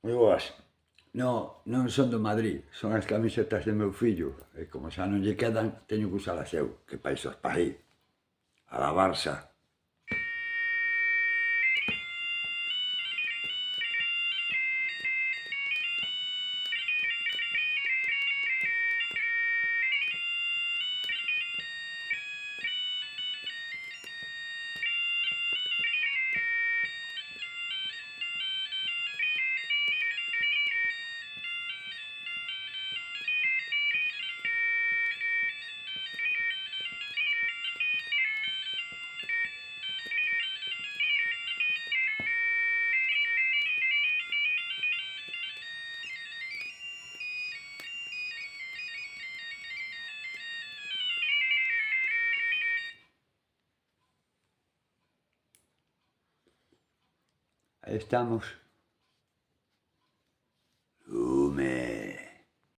Moi boas. No, non son do Madrid, son as camisetas do meu fillo. E como xa non lle quedan, teño que usalas eu, que pa iso as paguei. A la Barça. Aí estamos.